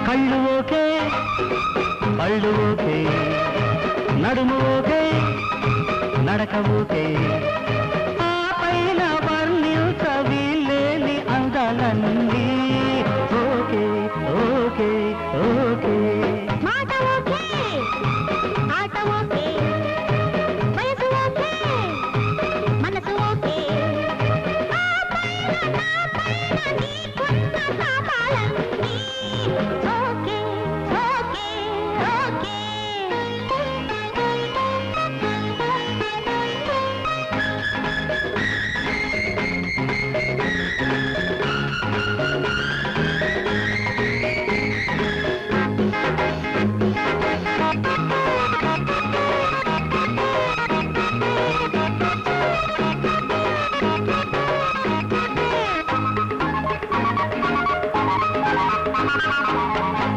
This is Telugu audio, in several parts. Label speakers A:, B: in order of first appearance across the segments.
A: కళ్ళు ఓకే పళ్ళు ఓకే నడుము ఓకే నడక ఓకే ఆ పైన వర్ణించ వీలేని అందాలన్నీ ఓకే ఓకే ఓకే
B: మాట ఓకే ఆట ఓకే వయసు ఓకే మనసు ఓకే ఆ పైన నీకున్న కాపాలన్నీ ఓకే ఓకే ఓకే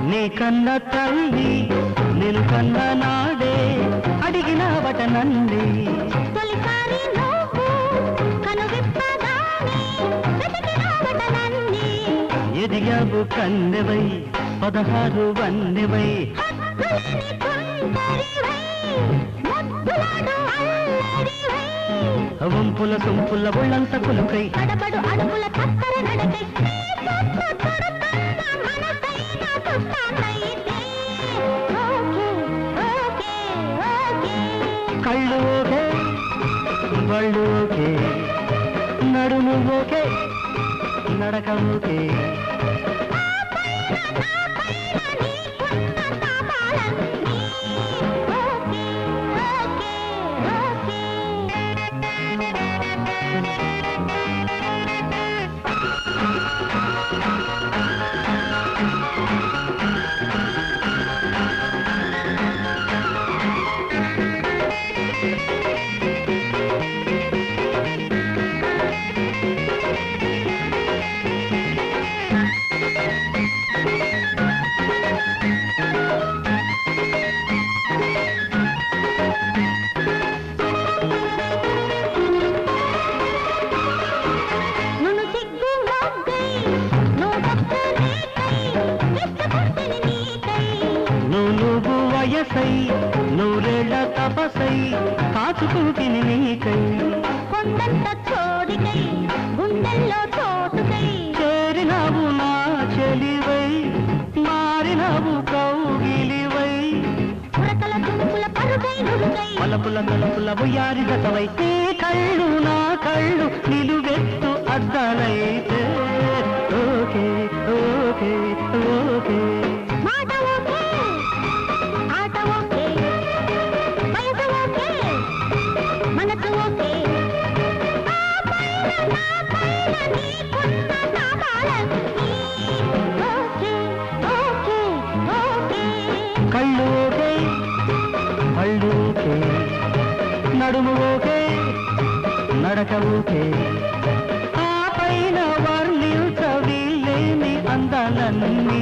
A: నీ కన్న తల్లి నేను కన్న నాడే అడిగినవట నన్ను
B: తొలిసారి నువ్వు కనువిప్పగానే వెతికినవట నన్ను
A: ఎదిగావు కన్నెవై 16 వన్నెవై
B: హద్దులేని తుంటరివై ముద్దులాడు అల్లరివై
A: వంపుల సొంపుల ఒళ్ళంత పులుకై
B: పడబడు అడుగుల చక్కర నడకై చుట్టూ తొడుతున్న మనసైన తుఫానైతే ఓకే ఓకే ఓకే
A: కళ్ళు ఓకే బళ్ళు ఓకే నడుము ఓకే నడక ఓకే
B: నీకున్న తాపాలన్నీ ఓకే ఓకే ఓకే నును సిగ్గు మొగ్గై నువ్వొక్క రేకై ఇష్టపడితిని నీకై
A: నువ్వు వయసై నూరేళ్ల తపసై కాచుకుంటిని నీకై
B: కొండంత చోడికై గుండెల్లో చోటుకై
A: చేరినావు నా చెలివై మారినావు కౌగిలివై
B: ఉరకల తుణుకుల పరుగై నురుగై
A: పలపుల తలుపుల ఉయ్యారి గతవై నీ కళ్ళు నా కళ్ళు నిలువెత్తు అద్దాలైతే ఓకే ఓకే ఓకే
B: మాట ఓకే ఆట ఓకే వయసు ఓకే మనసు ఓకే ఆ పైన నీకున్న తాపాలన్నీ ఓకే ఓకే ఓకే
A: కళ్ళు ఓకే పళ్ళు ఓకే నడుము ఓకే నడక ఓకే ఆ పైన వర్ణించ వీలేని అందాలన్నీ